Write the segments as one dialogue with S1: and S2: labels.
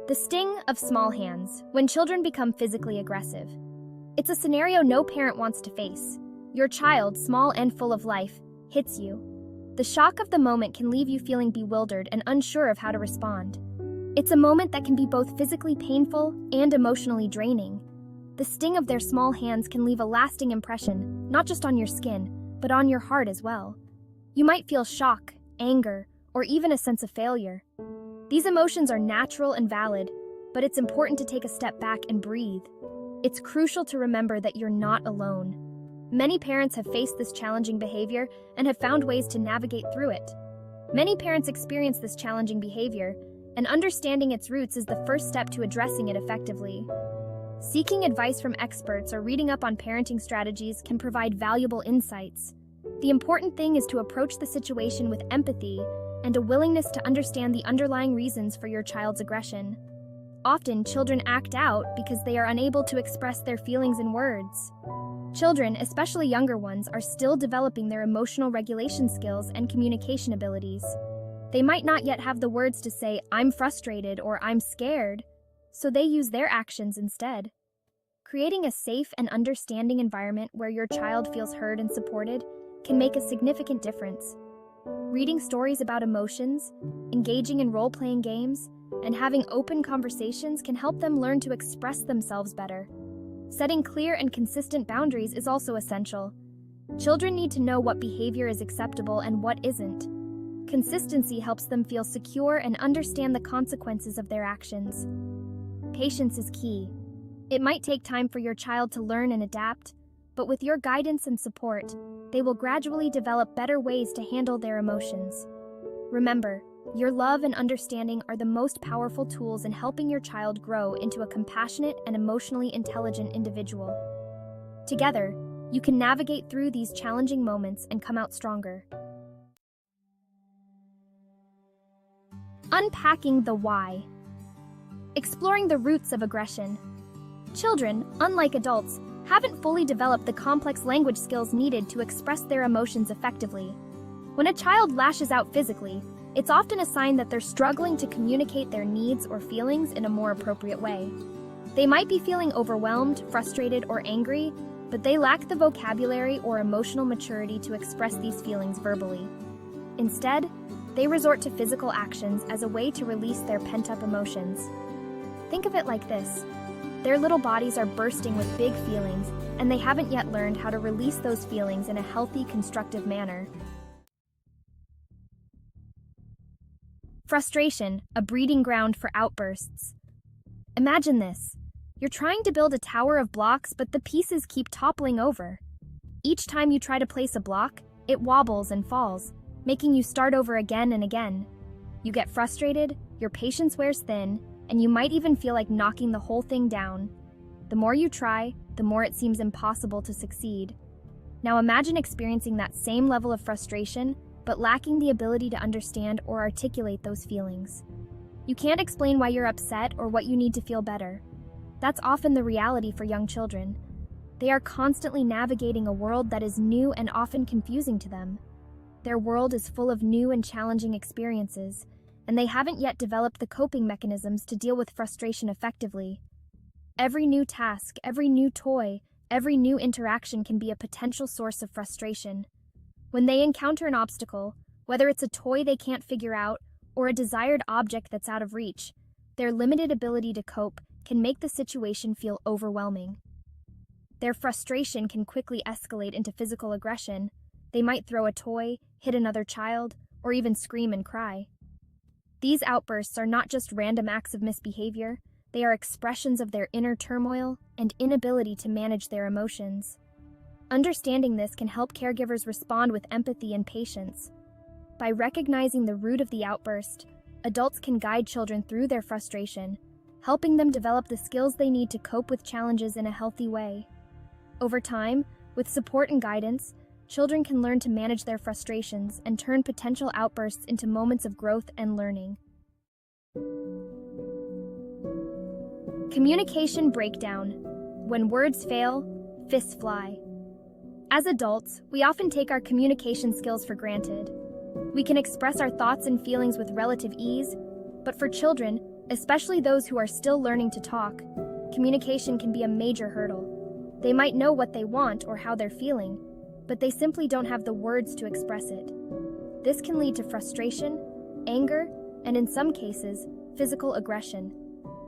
S1: The sting of small hands, when children become physically aggressive. It's a scenario no parent wants to face. Your child, small and full of life, hits you. The shock of the moment can leave you feeling bewildered and unsure of how to respond. It's a moment that can be both physically painful and emotionally draining. The sting of their small hands can leave a lasting impression, not just on your skin, but on your heart as well. You might feel shock, anger, or even a sense of failure. These emotions are natural and valid, but it's important to take a step back and breathe. It's crucial to remember that you're not alone. Many parents have faced this challenging behavior and have found ways to navigate through it. Many parents experience this challenging behavior, and understanding its roots is the first step to addressing it effectively. Seeking advice from experts or reading up on parenting strategies can provide valuable insights. The important thing is to approach the situation with empathy and a willingness to understand the underlying reasons for your child's aggression. Often, children act out because they are unable to express their feelings in words. Children, especially younger ones, are still developing their emotional regulation skills and communication abilities. They might not yet have the words to say, "I'm frustrated" or "I'm scared," so they use their actions instead. Creating a safe and understanding environment where your child feels heard and supported can make a significant difference. Reading stories about emotions, engaging in role-playing games, and having open conversations can help them learn to express themselves better. Setting clear and consistent boundaries is also essential. Children need to know what behavior is acceptable and what isn't. Consistency helps them feel secure and understand the consequences of their actions. Patience is key. It might take time for your child to learn and adapt, but with your guidance and support, they will gradually develop better ways to handle their emotions. Remember, your love and understanding are the most powerful tools in helping your child grow into a compassionate and emotionally intelligent individual. Together, you can navigate through these challenging moments and come out stronger. Unpacking the why. Exploring the roots of aggression. Children, unlike adults, haven't fully developed the complex language skills needed to express their emotions effectively. When a child lashes out physically, it's often a sign that they're struggling to communicate their needs or feelings in a more appropriate way. They might be feeling overwhelmed, frustrated, or angry, but they lack the vocabulary or emotional maturity to express these feelings verbally. Instead, they resort to physical actions as a way to release their pent-up emotions. Think of it like this. Their little bodies are bursting with big feelings, and they haven't yet learned how to release those feelings in a healthy, constructive manner. Frustration, a breeding ground for outbursts. Imagine this. You're trying to build a tower of blocks, but the pieces keep toppling over. Each time you try to place a block, it wobbles and falls, making you start over again and again. You get frustrated, your patience wears thin, and you might even feel like knocking the whole thing down. The more you try, the more it seems impossible to succeed. Now imagine experiencing that same level of frustration, but lacking the ability to understand or articulate those feelings. You can't explain why you're upset or what you need to feel better. That's often the reality for young children. They are constantly navigating a world that is new and often confusing to them. Their world is full of new and challenging experiences, and they haven't yet developed the coping mechanisms to deal with frustration effectively. Every new task, every new toy, every new interaction can be a potential source of frustration. When they encounter an obstacle, whether it's a toy they can't figure out or a desired object that's out of reach, their limited ability to cope can make the situation feel overwhelming. Their frustration can quickly escalate into physical aggression. They might throw a toy, hit another child, or even scream and cry. These outbursts are not just random acts of misbehavior, they are expressions of their inner turmoil and inability to manage their emotions. Understanding this can help caregivers respond with empathy and patience. By recognizing the root of the outburst, adults can guide children through their frustration, helping them develop the skills they need to cope with challenges in a healthy way. Over time, with support and guidance, children can learn to manage their frustrations and turn potential outbursts into moments of growth and learning. Communication breakdown. When words fail, fists fly. As adults, we often take our communication skills for granted. We can express our thoughts and feelings with relative ease, but for children, Especially those who are still learning to talk, communication can be a major hurdle. They might know what they want or how they're feeling, but they simply don't have the words to express it. This can lead to frustration, anger, and in some cases, physical aggression.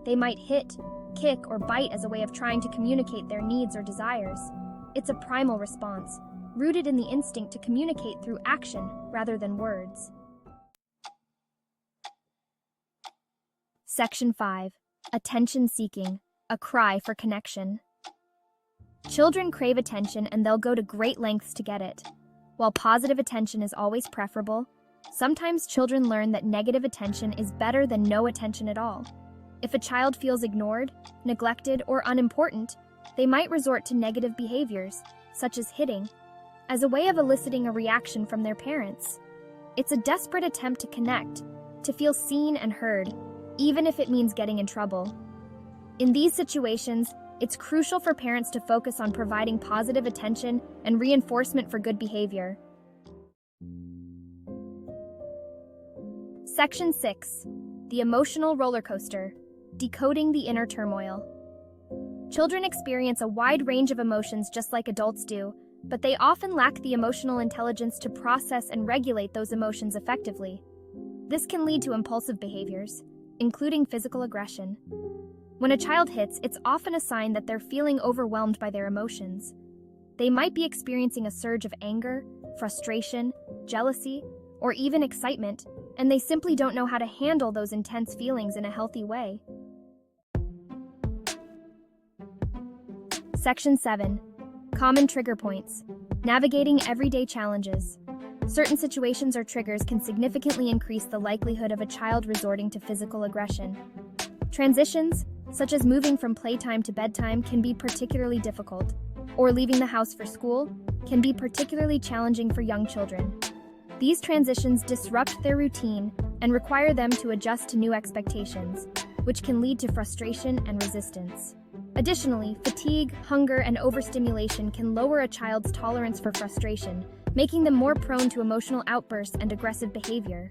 S1: They might hit, kick, or bite as a way of trying to communicate their needs or desires. It's a primal response, rooted in the instinct to communicate through action rather than words. Section 5. Attention seeking, a cry for connection. Children crave attention and they'll go to great lengths to get it. While positive attention is always preferable, sometimes children learn that negative attention is better than no attention at all. If a child feels ignored, neglected, or unimportant, they might resort to negative behaviors, such as hitting, as a way of eliciting a reaction from their parents. It's a desperate attempt to connect, to feel seen and heard, even if it means getting in trouble. In these situations, it's crucial for parents to focus on providing positive attention and reinforcement for good behavior. Section 6. The emotional roller coaster, decoding the inner turmoil. Children experience a wide range of emotions just like adults do, but they often lack the emotional intelligence to process and regulate those emotions effectively. This can lead to impulsive behaviors, including physical aggression. When a child hits, it's often a sign that they're feeling overwhelmed by their emotions. They might be experiencing a surge of anger, frustration, jealousy, or even excitement, and they simply don't know how to handle those intense feelings in a healthy way. Section 7. Common trigger points, navigating everyday challenges. Certain situations or triggers can significantly increase the likelihood of a child resorting to physical aggression. Transitions, such as moving from playtime to bedtime, can be particularly difficult, or leaving the house for school can be particularly challenging for young children. These transitions disrupt their routine and require them to adjust to new expectations, which can lead to frustration and resistance. Additionally, fatigue, hunger, and overstimulation can lower a child's tolerance for frustration, making them more prone to emotional outbursts and aggressive behavior.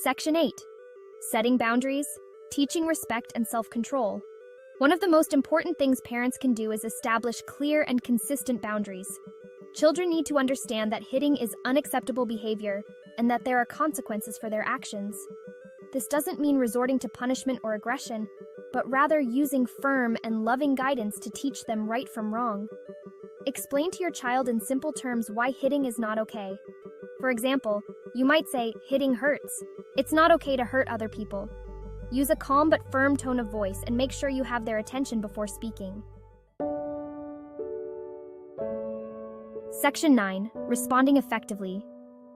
S1: Section 8. Setting boundaries, teaching respect and self-control. One of the most important things parents can do is establish clear and consistent boundaries. Children need to understand that hitting is unacceptable behavior and that there are consequences for their actions. This doesn't mean resorting to punishment or aggression, but rather using firm and loving guidance to teach them right from wrong. Explain to your child in simple terms why hitting is not okay. For example, you might say, "Hitting hurts. It's not okay to hurt other people." Use a calm but firm tone of voice and make sure you have their attention before speaking. Section 9. Responding effectively.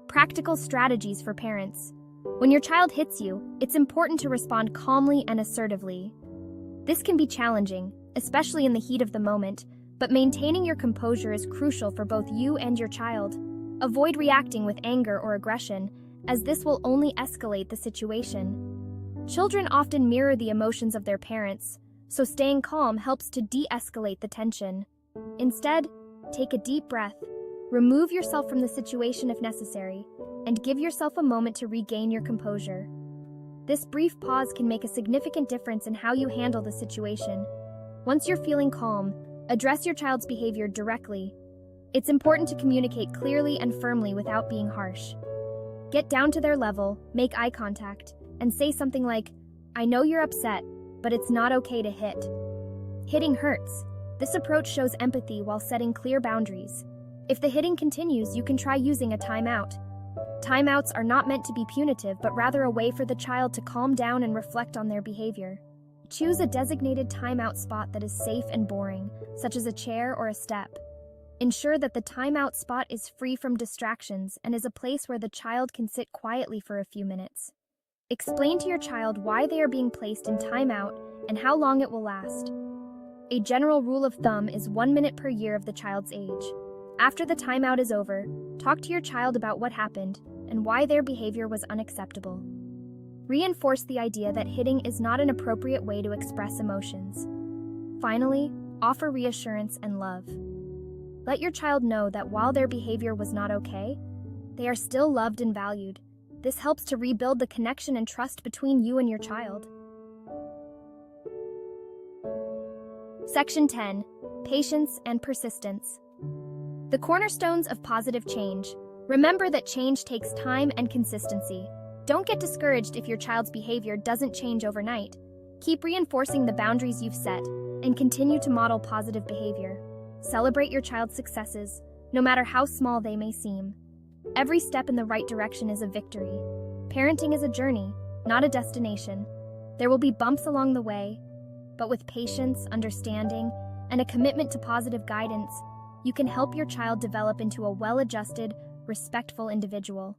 S1: Practical strategies for parents. When your child hits you, it's important to respond calmly and assertively. This can be challenging, especially in the heat of the moment, but maintaining your composure is crucial for both you and your child. Avoid reacting with anger or aggression, as this will only escalate the situation. Children often mirror the emotions of their parents, so staying calm helps to de-escalate the tension. Instead, take a deep breath, remove yourself from the situation if necessary, and give yourself a moment to regain your composure. This brief pause can make a significant difference in how you handle the situation. Once you're feeling calm, address your child's behavior directly. It's important to communicate clearly and firmly without being harsh. Get down to their level, make eye contact, and say something like, "I know you're upset, but it's not okay to hit." Hitting hurts. This approach shows empathy while setting clear boundaries. If the hitting continues, you can try using a timeout. Timeouts are not meant to be punitive, but rather a way for the child to calm down and reflect on their behavior. Choose a designated timeout spot that is safe and boring, such as a chair or a step. Ensure that the timeout spot is free from distractions and is a place where the child can sit quietly for a few minutes. Explain to your child why they are being placed in timeout and how long it will last. A general rule of thumb is 1 minute per year of the child's age. After the timeout is over, talk to your child about what happened and why their behavior was unacceptable. Reinforce the idea that hitting is not an appropriate way to express emotions. Finally, offer reassurance and love. Let your child know that while their behavior was not okay, they are still loved and valued. This helps to rebuild the connection and trust between you and your child. Section 10. Patience and persistence. The cornerstones of positive change. Remember that change takes time and consistency. Don't get discouraged if your child's behavior doesn't change overnight. Keep reinforcing the boundaries you've set and continue to model positive behavior. Celebrate your child's successes, no matter how small they may seem. Every step in the right direction is a victory. Parenting is a journey, not a destination. There will be bumps along the way, but with patience, understanding, and a commitment to positive guidance, you can help your child develop into a well-adjusted, respectful individual.